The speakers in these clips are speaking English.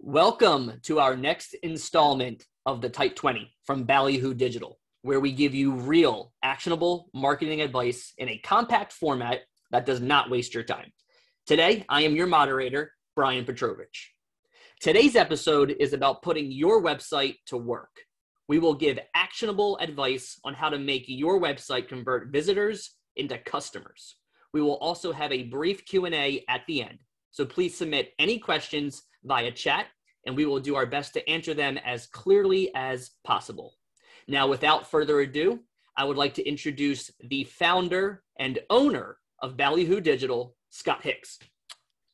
Welcome to our next installment of the Type 20 from Ballyhoo Digital, where we give you real, actionable marketing advice in a compact format that does not waste your time. Today, I am your moderator, Brian Petrovich. Today's episode is about putting your website to work. We will give actionable advice on how to make your website convert visitors into customers. We will also have a brief Q&A at the end, so please submit any questions via chat, and we will do our best to answer them as clearly as possible. Now, without further ado, I would like to introduce the founder and owner of Ballyhoo Digital, Scott Hicks.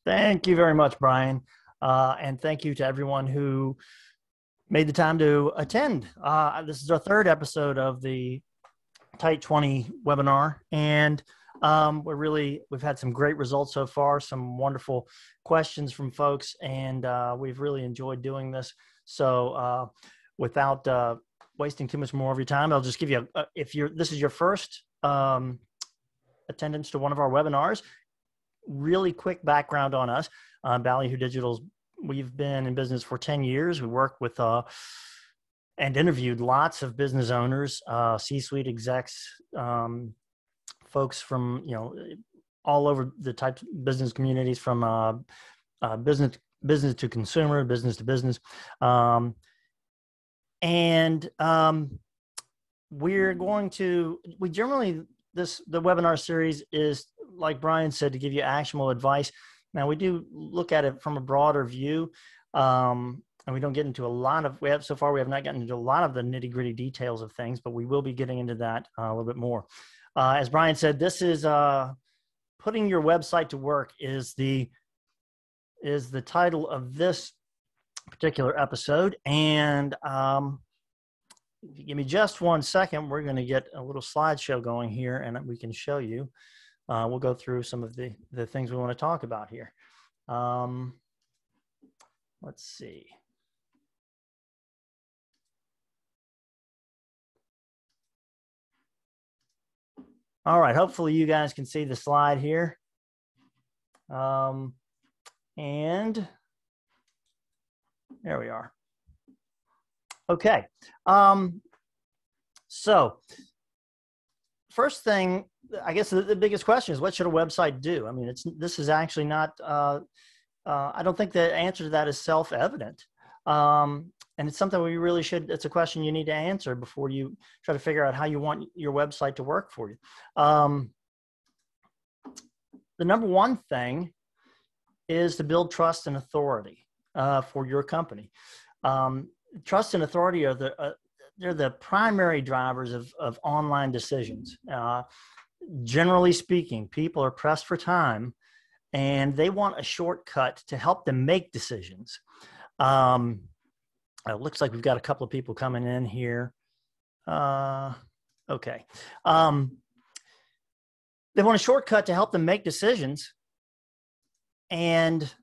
Thank you very much, Brian. And thank you to everyone who made the time to attend. This is our third episode of the Type 20 webinar, and we've had some great results so far, some wonderful questions from folks, and we've really enjoyed doing this. So without wasting too much more of your time, I'll just give you this is your first attendance to one of our webinars, really quick background on us. Ballyhoo Digital's, we've been in business for 10 years. We work with and interviewed lots of business owners, C-suite execs, folks from, all over the types of business communities, from business to consumer, business to business. The webinar series is, like Brian said, to give you actionable advice. Now, we do look at it from a broader view, and we don't get into so far we have not gotten into a lot of the nitty-gritty details of things, but we will be getting into that a little bit more. As Brian said, this is putting your website to work is the title of this particular episode. And if you give me just 1 second, we're going to get a little slideshow going here, and we can show you. We'll go through some of the things we want to talk about here. Let's see. All right, hopefully you guys can see the slide here. And there we are. Okay. So first thing, I guess the biggest question is, what should a website do? I mean, this is actually not, I don't think the answer to that is self-evident. And it's something it's a question you need to answer before you try to figure out how you want your website to work for you. The number one thing is to build trust and authority for your company. Trust and authority are they're the primary drivers of online decisions. Generally speaking, people are pressed for time, and they want a shortcut to help them make decisions. It looks like we've got a couple of people coming in here. Okay. They want a shortcut to help them make decisions, and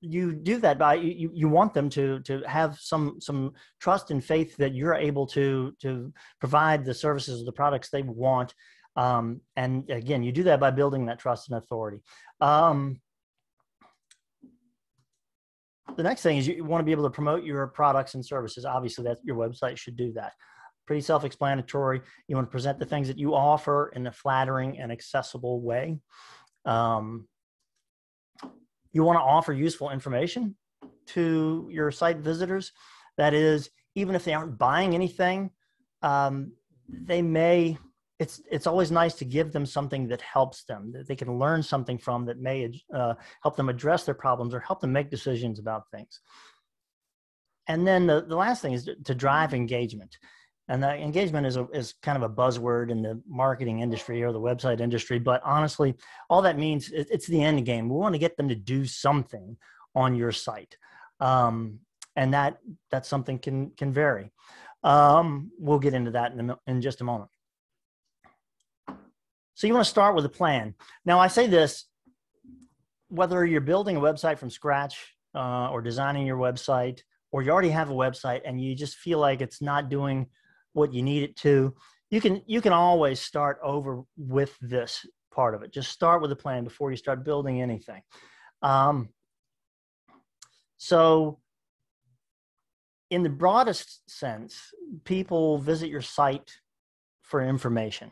you do that by you want them to have some trust and faith that you're able to provide the services or the products they want. And again, you do that by building that trust and authority. The next thing is you want to be able to promote your products and services. Obviously, your website should do that. Pretty self-explanatory. You want to present the things that you offer in a flattering and accessible way. You want to offer useful information to your site visitors. That is, even if they aren't buying anything, it's always nice to give them something that helps them, that they can learn something from, that may help them address their problems or help them make decisions about things. And then the last thing is to drive engagement. And that engagement is kind of a buzzword in the marketing industry or the website industry. But honestly, all that means it's the end game. We want to get them to do something on your site. And that something can vary. We'll get into that in just a moment. So you want to start with a plan. Now, I say this, whether you're building a website from scratch or designing your website, or you already have a website and you just feel like it's not doing what you need it to, you can always start over with this part of it. Just start with a plan before you start building anything. So in the broadest sense, people visit your site for information.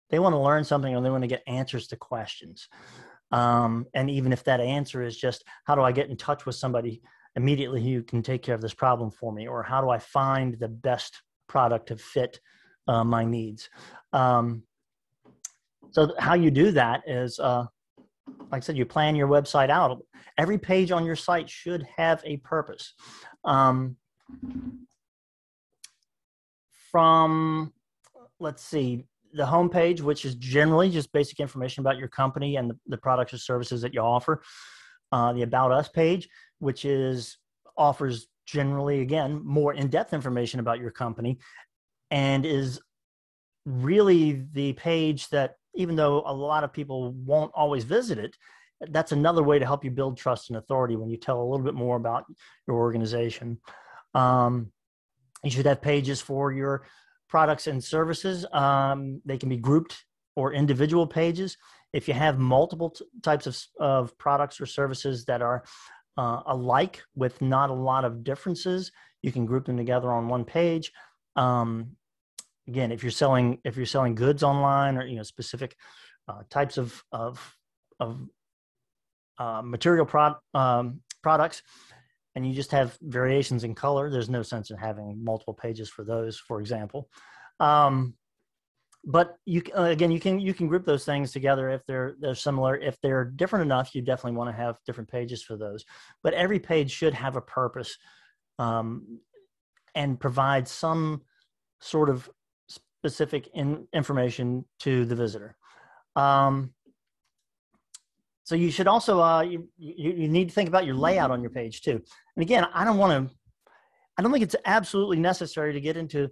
They want to learn something, or they want to get answers to questions. And even if that answer is just, how do I get in touch with somebody immediately who can take care of this problem for me? Or how do I find the best product to fit my needs? So how you do that is, like I said, you plan your website out. Every page on your site should have a purpose. From, let's see, the homepage, which is generally just basic information about your company and the products or services that you offer. The About Us page, which offers generally, again, more in-depth information about your company, and is really the page that, even though a lot of people won't always visit it, that's another way to help you build trust and authority when you tell a little bit more about your organization. You should have pages for your products and services. They can be grouped or individual pages. If you have multiple types of products or services that are alike with not a lot of differences, you can group them together on one page. Again, if you're selling goods online, or specific types of material products, and you just have variations in color, there's no sense in having multiple pages for those, for example. But you can group those things together if they're similar. If they're different enough, you definitely want to have different pages for those. But every page should have a purpose, and provide some sort of specific information to the visitor. So you should also you need to think about your layout on your page too. And again, I don't think it's absolutely necessary to get into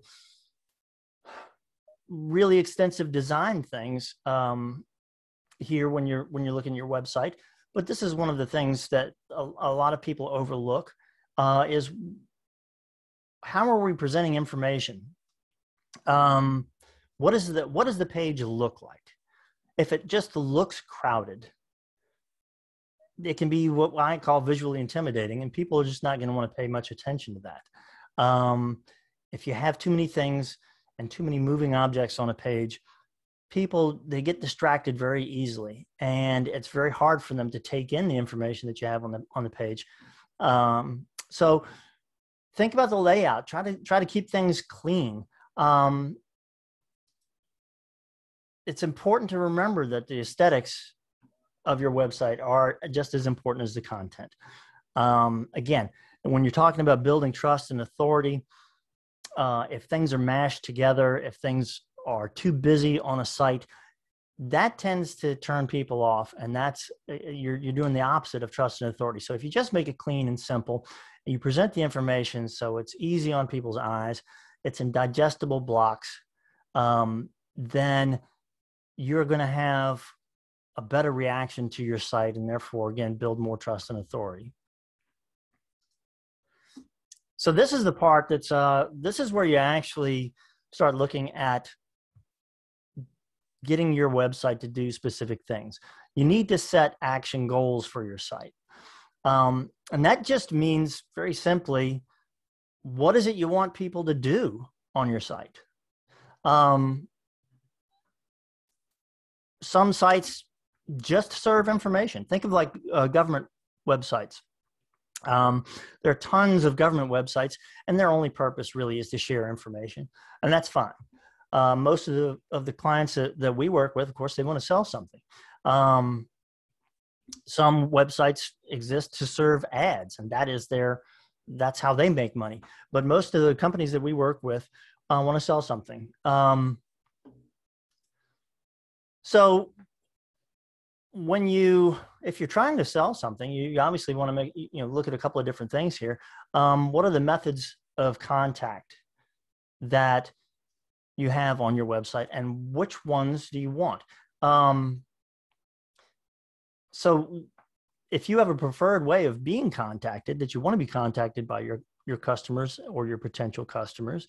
really extensive design things here when you're looking at your website. But this is one of the things that a lot of people overlook, is how are we presenting information? What does the page look like? If it just looks crowded, it can be what I call visually intimidating, and people are just not going to want to pay much attention to that. If you have too many things and too many moving objects on a page, they get distracted very easily, and it's very hard for them to take in the information that you have on the page. So think about the layout. Try to keep things clean. It's important to remember that the aesthetics of your website are just as important as the content. Again, when you're talking about building trust and authority, if things are mashed together, if things are too busy on a site, that tends to turn people off, and you're doing the opposite of trust and authority. So if you just make it clean and simple, and you present the information so it's easy on people's eyes, it's in digestible blocks, then you're going to have a better reaction to your site, and therefore, again, build more trust and authority. So this is the part this is where you actually start looking at getting your website to do specific things. You need to set action goals for your site. And that just means, very simply, what is it you want people to do on your site? Some sites just serve information. Think of like government websites. There are tons of government websites, and their only purpose really is to share information, and that's fine. Most of the clients that we work with, of course, they want to sell something. Some websites exist to serve ads, and that's how they make money. But most of the companies that we work with want to sell something. So if you're trying to sell something, you obviously want to look at a couple of different things here. What are the methods of contact that you have on your website, and which ones do you want? So if you have a preferred way of being contacted, that you want to be contacted by your customers or your potential customers,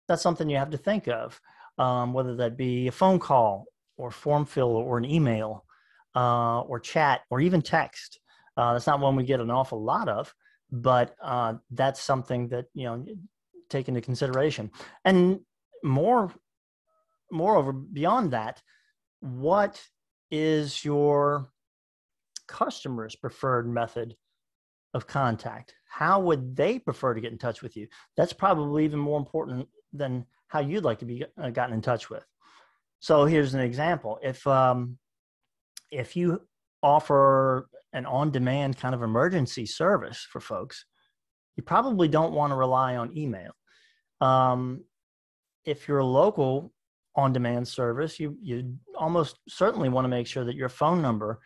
that's something you have to think of, whether that be a phone call or form fill or an email, or chat, or even text. That's not one we get an awful lot of, but that's something that, take into consideration. And moreover, beyond that, what is your customer's preferred method of contact? How would they prefer to get in touch with you? That's probably even more important than how you'd like to be gotten in touch with. So here's an example. If you offer an on-demand kind of emergency service for folks, you probably don't want to rely on email. If you're a local on-demand service, you almost certainly want to make sure that your phone number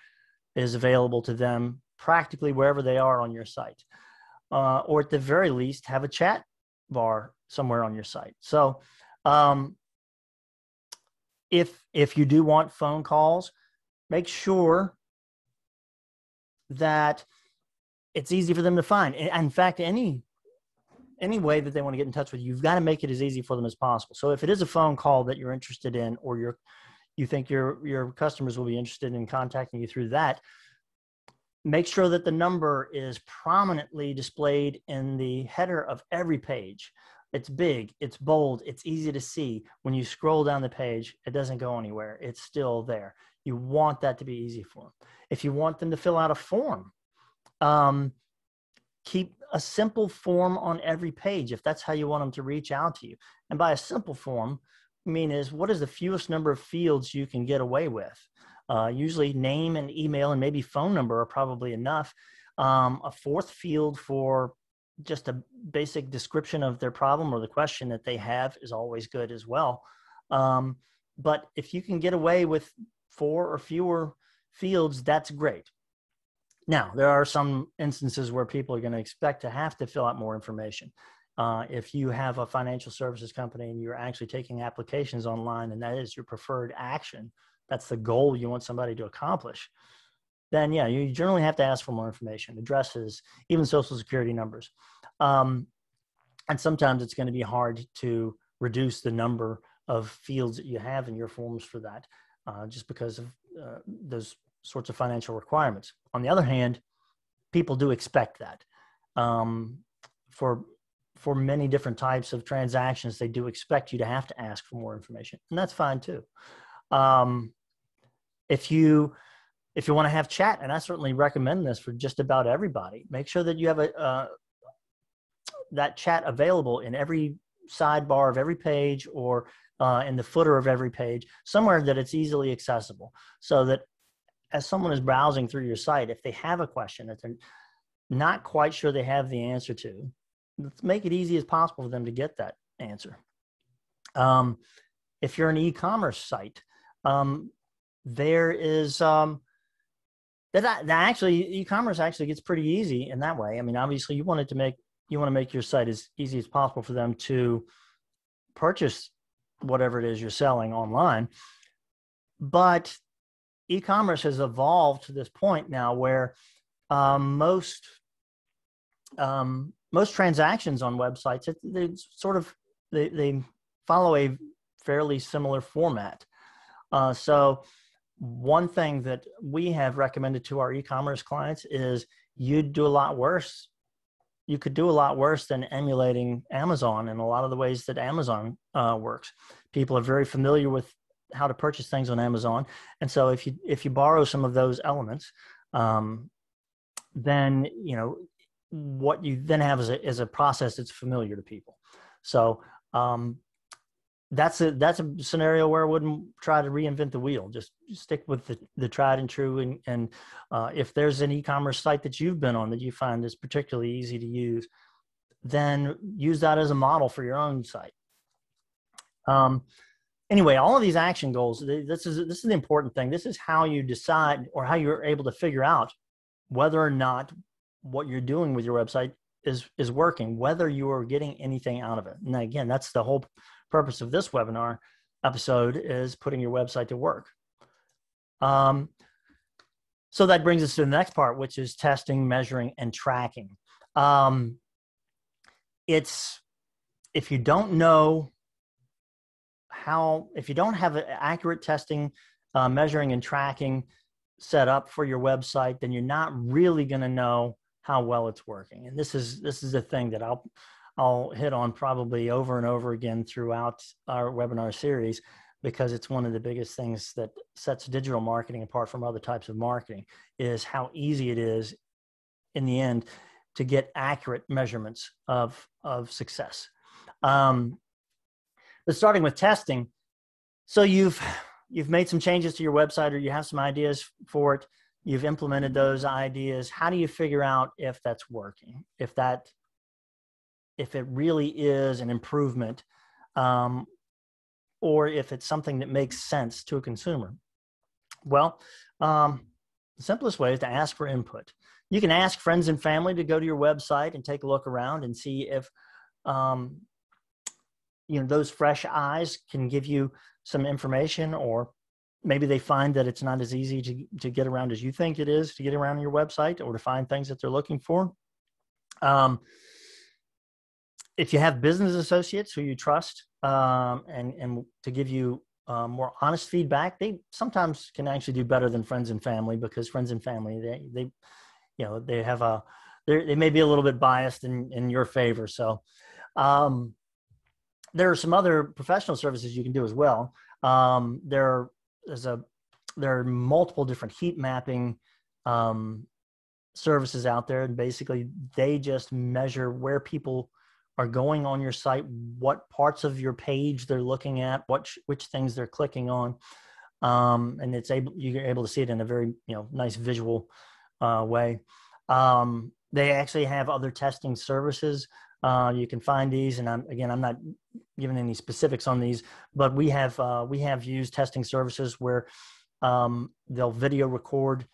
is available to them practically wherever they are on your site, or at the very least have a chat bar somewhere on your site. So if you do want phone calls, make sure that it's easy for them to find. In fact, any way that they want to get in touch with you, you've got to make it as easy for them as possible. So if it is a phone call that you're interested in, or you think your customers will be interested in contacting you through that, make sure that the number is prominently displayed in the header of every page. It's big, it's bold, it's easy to see. When you scroll down the page, it doesn't go anywhere. It's still there. You want that to be easy for them. If you want them to fill out a form, keep a simple form on every page if that's how you want them to reach out to you. And by a simple form, I mean is what is the fewest number of fields you can get away with? Usually name and email and maybe phone number are probably enough. A fourth field for just a basic description of their problem or the question that they have is always good as well. But if you can get away with 4 or fewer fields, that's great. Now, there are some instances where people are going to expect to have to fill out more information. If you have a financial services company and you're actually taking applications online and that is your preferred action, that's the goal you want somebody to accomplish, then yeah, you generally have to ask for more information, addresses, even social security numbers. And sometimes it's going to be hard to reduce the number of fields that you have in your forms for that, just because of those sorts of financial requirements. On the other hand, people do expect that. For many different types of transactions, they do expect you to have to ask for more information, and that's fine too. If you want to have chat, and I certainly recommend this for just about everybody, make sure that you have that chat available in every sidebar of every page or in the footer of every page, somewhere that it's easily accessible, so that as someone is browsing through your site, if they have a question that they're not quite sure they have the answer to, let's make it easy as possible for them to get that answer. If you're an e-commerce site, there is that actually e-commerce actually gets pretty easy in that way. I mean, obviously you want to make your site as easy as possible for them to purchase whatever it is you're selling online. But e-commerce has evolved to this point now where most transactions on websites, they follow a fairly similar format. So one thing that we have recommended to our e-commerce clients is you could do a lot worse than emulating Amazon in a lot of the ways that Amazon works. People are very familiar with how to purchase things on Amazon. And so if you borrow some of those elements, then, what you then have is a process that's familiar to people. So that's a scenario where I wouldn't try to reinvent the wheel. Just stick with the tried and true. And if there's an e-commerce site that you've been on that you find is particularly easy to use, then use that as a model for your own site. Anyway, all of these action goals, this is the important thing. This is how you decide, or how you're able to figure out whether or not what you're doing with your website is working, whether you are getting anything out of it. And again, that's the whole purpose of this webinar episode, is putting your website to work. So that brings us to the next part, which is testing, measuring, and tracking. If you don't have an accurate testing, measuring, and tracking set up for your website, then you're not really going to know how well it's working. And this is the thing that I'll hit on probably over and over again throughout our webinar series, because it's one of the biggest things that sets digital marketing apart from other types of marketing, is how easy it is in the end to get accurate measurements of success. But starting with testing, so you've made some changes to your website, or you have some ideas for it. You've implemented those ideas. How do you figure out if that's working? If it really is an improvement, or if it's something that makes sense to a consumer? Well, the simplest way is to ask for input. You can ask friends and family to go to your website and take a look around and see if those fresh eyes can give you some information, or maybe they find that it's not as easy to get around as you think it is to get around your website, or to find things that they're looking for. If you have business associates who you trust, and to give you more honest feedback, they sometimes can actually do better than friends and family, because friends and family, they may be a little bit biased in your favor. So there are some other professional services you can do as well. There are multiple different heat mapping services out there, and basically they just measure where people are going on your site, what parts of your page they're looking at, which things they're clicking on, and you're able to see it in a very nice visual way. They actually have other testing services. You can find these, and I'm not giving any specifics on these, but we have used testing services where they'll video record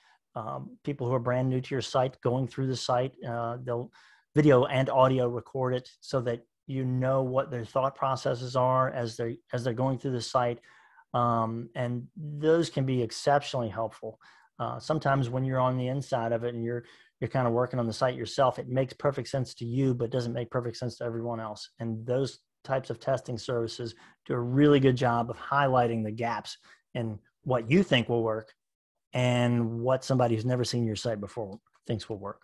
people who are brand new to your site going through the site. They'll video and audio record it so that you know what their thought processes are as they're going through the site, and those can be exceptionally helpful. Sometimes when you're on the inside of it and you're kind of working on the site yourself, it makes perfect sense to you, but doesn't make perfect sense to everyone else. And those types of testing services do a really good job of highlighting the gaps in what you think will work and what somebody who's never seen your site before thinks will work.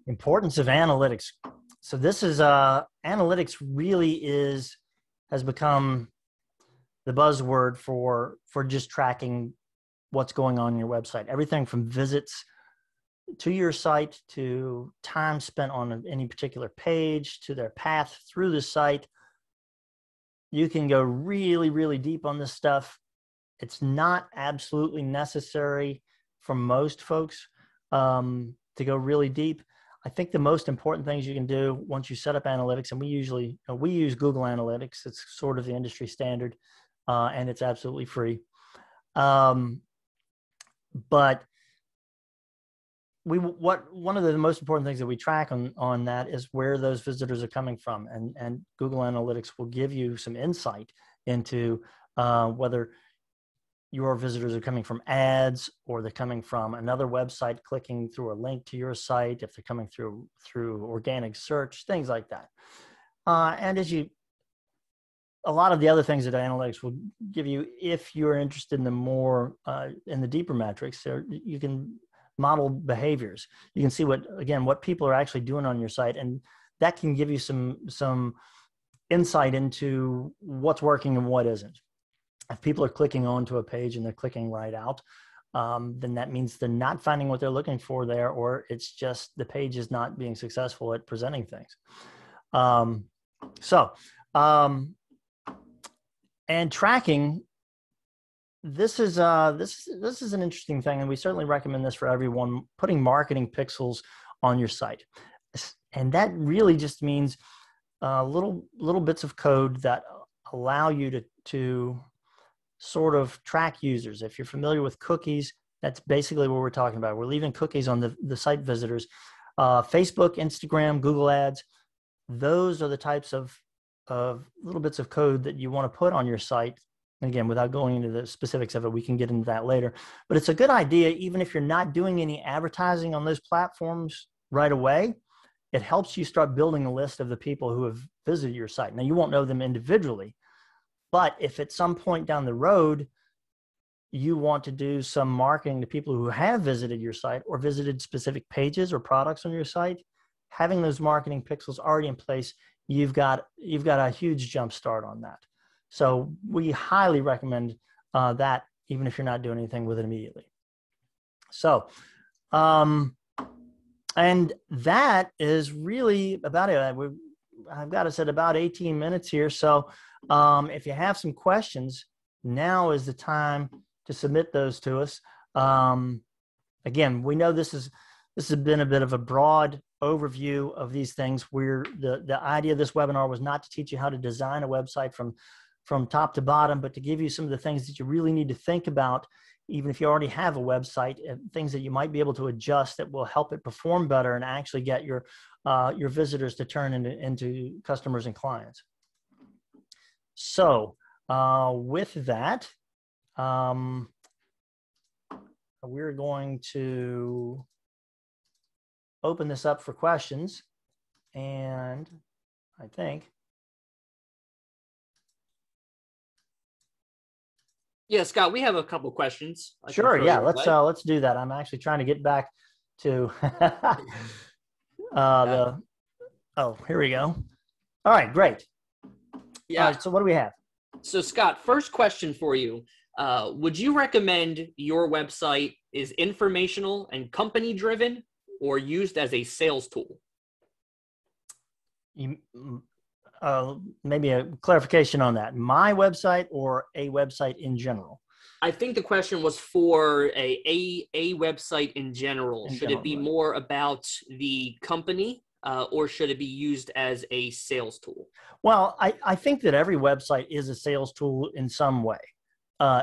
Importance of analytics. So this is analytics really has become the buzzword for just tracking what's going on your website. Everything from visits to your site, to time spent on any particular page, to their path through the site. You can go really, really deep on this stuff. It's not absolutely necessary for most folks to go really deep. I think the most important things you can do once you set up analytics, and we use Google Analytics. It's sort of the industry standard, and it's absolutely free. But one of the most important things that we track on that is where those visitors are coming from, and Google Analytics will give you some insight into whether your visitors are coming from ads, or they're coming from another website clicking through a link to your site, if they're coming through organic search, things like that. And a lot of the other things that analytics will give you, if you're interested in the more in the deeper metrics, you can model behaviors. You can see what people are actually doing on your site, and that can give you some insight into what's working and what isn't. If people are clicking onto a page and they're clicking right out, then that means they're not finding what they're looking for there, or it's just the page is not being successful at presenting things. And tracking, this is an interesting thing, and we certainly recommend this for everyone. Putting marketing pixels on your site, and that really just means little bits of code that allow you to sort of track users. If you're familiar with cookies, that's basically what we're talking about. We're leaving cookies on the site visitors. Facebook, Instagram, Google Ads, those are the types of little bits of code that you want to put on your site. And again, without going into the specifics of it, we can get into that later. But it's a good idea, even if you're not doing any advertising on those platforms right away, it helps you start building a list of the people who have visited your site. Now, you won't know them individually, but if at some point down the road, you want to do some marketing to people who have visited your site or visited specific pages or products on your site, having those marketing pixels already in place, you've got a huge jump start on that. So we highly recommend that, even if you're not doing anything with it immediately. So, and that is really about it. I've got us at about 18 minutes here. So if you have some questions, now is the time to submit those to us. Again, we know this has been a bit of a broad overview of these things. Where the idea of this webinar was not to teach you how to design a website from top to bottom, but to give you some of the things that you really need to think about, even if you already have a website, and things that you might be able to adjust that will help it perform better and actually get your visitors to turn into customers and clients. So with that, we're going to open this up for questions. And I think. Yeah, Scott, we have a couple questions. Sure. Yeah, let's do that. I'm actually trying to get back to here we go. All right, great. Yeah. All right, so what do we have? So Scott, first question for you. Would you recommend your website is informational and company driven or used as a sales tool? Maybe a clarification on that. My website or a website in general? I think the question was for a website in general. Should it be more about the company or should it be used as a sales tool? Well, I think that every website is a sales tool in some way.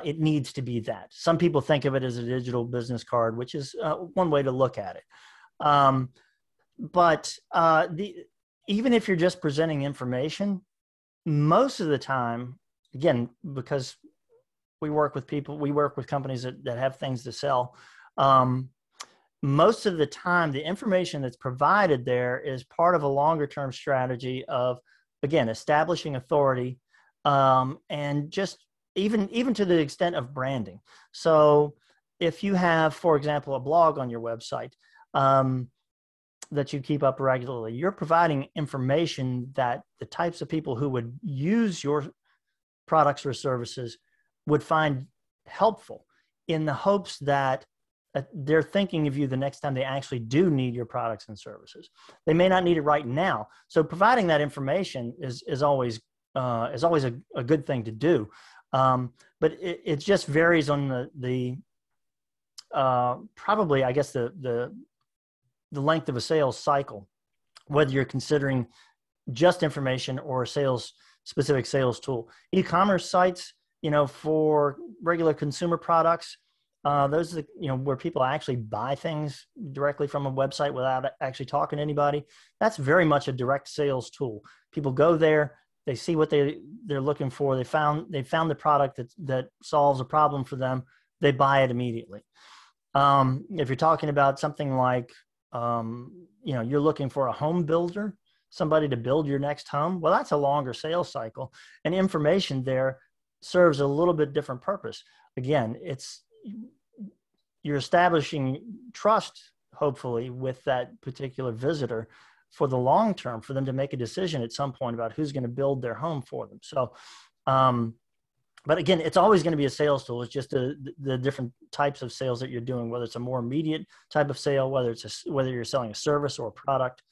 It needs to be that. Some people think of it as a digital business card, which is one way to look at it. But even if you're just presenting information, most of the time, again, because we work with companies that have things to sell. Most of the time, the information that's provided there is part of a longer term strategy of, again, establishing authority, and just even to the extent of branding. So if you have, for example, a blog on your website that you keep up regularly, you're providing information that the types of people who would use your products or services would find helpful, in the hopes that they're thinking of you the next time they actually do need your products and services. They may not need it right now. So providing that information is always a good thing to do. But it just varies on the probably, I guess, the length of a sales cycle, whether you're considering just information or a specific sales tool. E-commerce sites, for regular consumer products, those are where people actually buy things directly from a website without actually talking to anybody. That's very much a direct sales tool. People go there, they see what they're looking for. They found the product that solves a problem for them. They buy it immediately. If you're talking about something like, you're looking for a home builder, somebody to build your next home, well, that's a longer sales cycle, and information there serves a little bit different purpose. Again, you're establishing trust, hopefully, with that particular visitor for the long term, for them to make a decision at some point about who's going to build their home for them. So, but again, it's always going to be a sales tool. It's just the different types of sales that you're doing, whether it's a more immediate type of sale, whether you're selling a service or a product.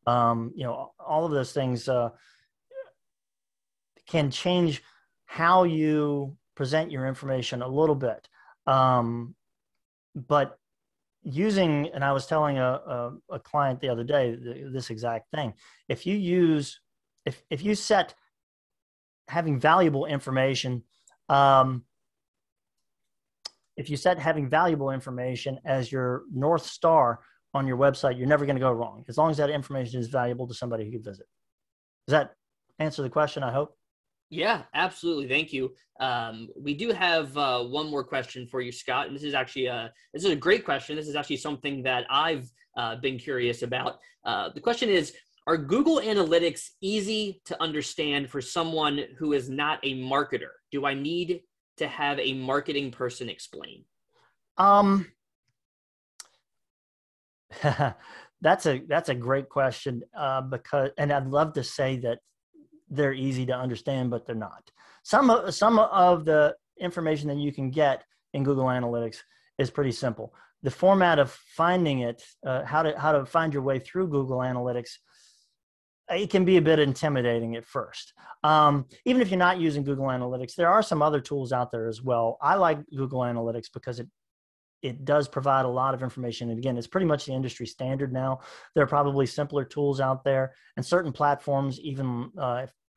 All of those things can change how you present your information a little bit. But using, and I was telling a client the other day, this exact thing. If you set having valuable information, if you set having valuable information as your North Star on your website, you're never going to go wrong, as long as that information is valuable to somebody who could visit. Does that answer the question, I hope? Yeah, absolutely. Thank you. We do have one more question for you, Scott. And this is actually a great question. This is actually something that I've been curious about. The question is, are Google Analytics easy to understand for someone who is not a marketer? Do I need to have a marketing person explain? That's a great question, because, and I'd love to say that they're easy to understand, but they're not. Some of the information that you can get in Google Analytics is pretty simple. The format of finding it, how to find your way through Google Analytics, it can be a bit intimidating at first. Even if you're not using Google Analytics, there are some other tools out there as well. I like Google Analytics because it does provide a lot of information. And again, it's pretty much the industry standard now. There are probably simpler tools out there, and certain platforms, even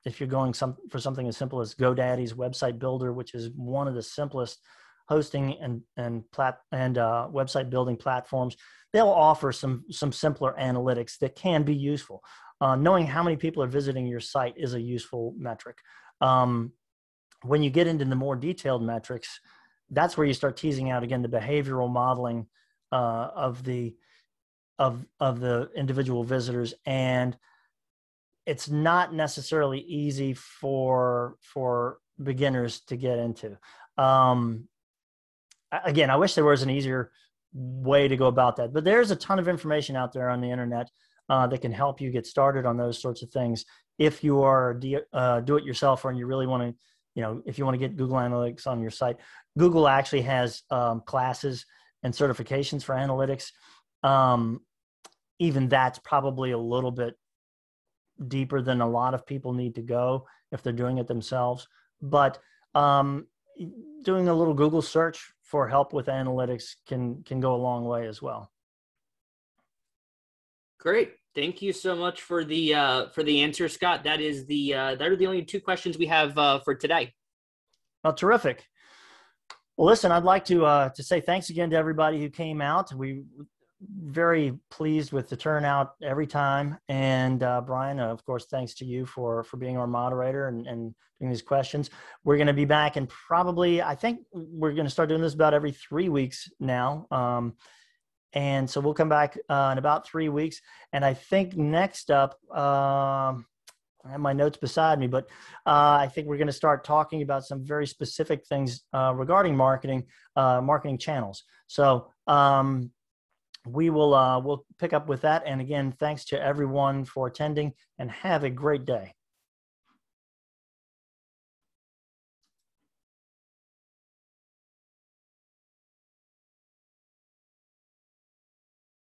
if you're going for something as simple as GoDaddy's website builder, which is one of the simplest hosting and website building platforms, they'll offer some simpler analytics that can be useful. Knowing how many people are visiting your site is a useful metric. When you get into the more detailed metrics, that's where you start teasing out, again, the behavioral modeling of the individual visitors, and it's not necessarily easy for beginners to get into. Again, I wish there was an easier way to go about that, but there's a ton of information out there on the internet that can help you get started on those sorts of things. If you are do-it-yourself, and you really want to, if you want to get Google Analytics on your site, Google actually has classes and certifications for analytics. Even that's probably a little bit deeper than a lot of people need to go if they're doing it themselves. But doing a little Google search for help with analytics can go a long way as well. Great. Thank you so much for the answer, Scott. That are the only two questions we have for today. Oh, terrific. Well, listen, I'd like to say thanks again to everybody who came out. We very pleased with the turnout every time. And Brian, of course, thanks to you for being our moderator and doing these questions. We're going to be back, and probably, I think we're going to start doing this about every 3 weeks now. And so we'll come back in about 3 weeks. And I think next up, I have my notes beside me, but I think we're going to start talking about some very specific things regarding marketing channels. So we'll pick up with that. And again, thanks to everyone for attending, and have a great day.